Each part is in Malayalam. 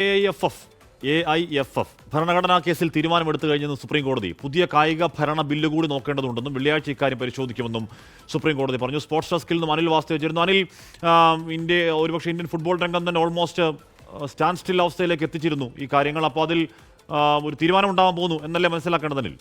AIFF ഭരണഘടനാ കേസിൽ തീരുമാനമെടുത്തു കഴിഞ്ഞെന്ന് സുപ്രീം കോടതി. പുതിയ കായിക ഭരണ ബില്ല് കൂടി നോക്കേണ്ടതുണ്ടെന്നും വെള്ളിയാഴ്ച ഇക്കാര്യം പരിശോധിക്കുമെന്നും സുപ്രീം കോടതി പറഞ്ഞു. സ്പോർട്സ് ഡെസ്കിൽ നിന്നും അനിൽ വാസ്തവ ചേരുന്നു. അനിൽ, ഒരുപക്ഷെ ഇന്ത്യൻ ഫുട്ബോൾ രംഗം തന്നെ ഓൾമോസ്റ്റ് സ്റ്റാൻഡ് സ്റ്റിൽ അവസ്ഥയിലേക്ക് എത്തിച്ചിരുന്നു ഈ കാര്യങ്ങൾ. അപ്പോൾ അതിൽ ഒരു തീരുമാനം ഉണ്ടാകാൻ പോകുന്നു എന്നല്ലേ മനസ്സിലാക്കേണ്ടതിൽ?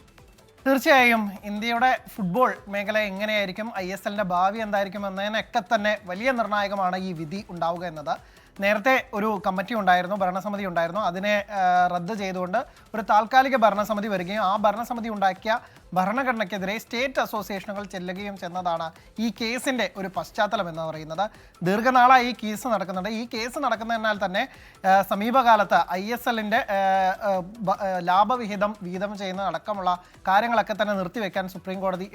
തീർച്ചയായും ഇന്ത്യയുടെ ഫുട്ബോൾ മേഖല എങ്ങനെയായിരിക്കും, ISLന്റെ ഭാവി എന്തായിരിക്കും എന്നതിനൊക്കെ തന്നെ വലിയ നിർണായകമാണ് ഈ വിധി ഉണ്ടാവുക എന്നത്. നേരത്തെ ഒരു കമ്മിറ്റി ഉണ്ടായിരുന്നു, ഭരണസമിതി ഉണ്ടായിരുന്നു. അതിനെ റദ്ദ് ചെയ്തുകൊണ്ട് ഒരു താൽക്കാലിക ഭരണസമിതി വരികയും ആ ഭരണസമിതി ഉണ്ടാക്കിയ ഭരണഘടനയ്ക്കെതിരെ സ്റ്റേറ്റ് അസോസിയേഷനുകൾ ചെല്ലുകയും ചെയ്യുന്നതാണ് ഈ കേസിൻ്റെ ഒരു പശ്ചാത്തലം എന്ന് പറയുന്നത്. ദീർഘനാളായി ഈ കേസ് നടക്കുന്നുണ്ട്. ഈ കേസ് നടക്കുന്നതിനാൽ തന്നെ സമീപകാലത്ത് ISLന്റെ ലാഭവിഹിതം വീതം ചെയ്യുന്ന അടക്കമുള്ള കാര്യങ്ങളൊക്കെ തന്നെ നിർത്തിവെക്കാൻ സുപ്രീം കോടതി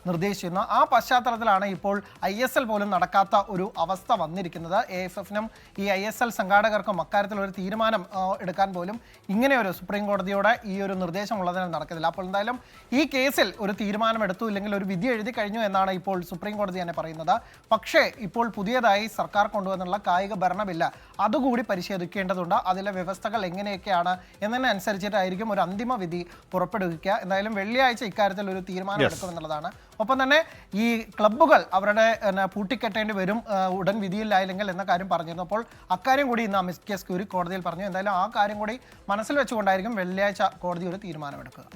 നിർദ്ദേശിച്ചിരുന്നു. ആ പശ്ചാത്തലത്തിലാണ് ഇപ്പോൾ ISL പോലും നടക്കാത്ത ഒരു അവസ്ഥ വന്നിരിക്കുന്നത്. AIFFനും ഈ ISL സംഘാടകർക്കും അക്കാര്യത്തിലൊരു തീരുമാനം എടുക്കാൻ പോലും ഇങ്ങനെയൊരു സുപ്രീം കോടതിയോടെ ഈ ഒരു നിർദ്ദേശം ഉള്ളതിനാൽ നടക്കുന്നില്ല. അപ്പോൾ എന്തായാലും ഈ കേസിൽ ഒരു തീരുമാനം എടുത്തു, ഇല്ലെങ്കിൽ ഒരു വിധി എഴുതി കഴിഞ്ഞു എന്നാണ് ഇപ്പോൾ സുപ്രീം കോടതി തന്നെ പറയുന്നത്. പക്ഷേ ഇപ്പോൾ പുതിയതായി സർക്കാർ കൊണ്ടുവന്നുള്ള കായിക ഭരണ ബില്ല് അതുകൂടി പരിശോധിക്കേണ്ടതുണ്ട്. അതിലെ വ്യവസ്ഥകൾ എങ്ങനെയൊക്കെയാണ് എന്നതിനനുസരിച്ചിട്ടായിരിക്കും ഒരു അന്തിമ വിധി പുറപ്പെടുവിക്കുക. എന്തായാലും വെള്ളിയാഴ്ച ഇക്കാര്യത്തിൽ ഒരു തീരുമാനം എടുക്കുമെന്നുള്ളതാണ്. ഒപ്പം തന്നെ ഈ ക്ലബ്ബുകൾ അവരുടെ പൂട്ടിക്കെട്ടേണ്ടി വരും ഉടൻ വിധിയില്ലായില്ലെങ്കിൽ എന്ന കാര്യം പറഞ്ഞിരുന്നു. അപ്പോൾ അക്കാര്യം കൂടി ഇന്ന് അമിക്കസ് ക്യൂറി കോടതിയിൽ പറഞ്ഞു. എന്തായാലും ആ കാര്യം കൂടി മനസ്സിൽ വെച്ചുകൊണ്ടായിരിക്കും വെള്ളിയാഴ്ച കോടതി ഒരു തീരുമാനമെടുക്കുക.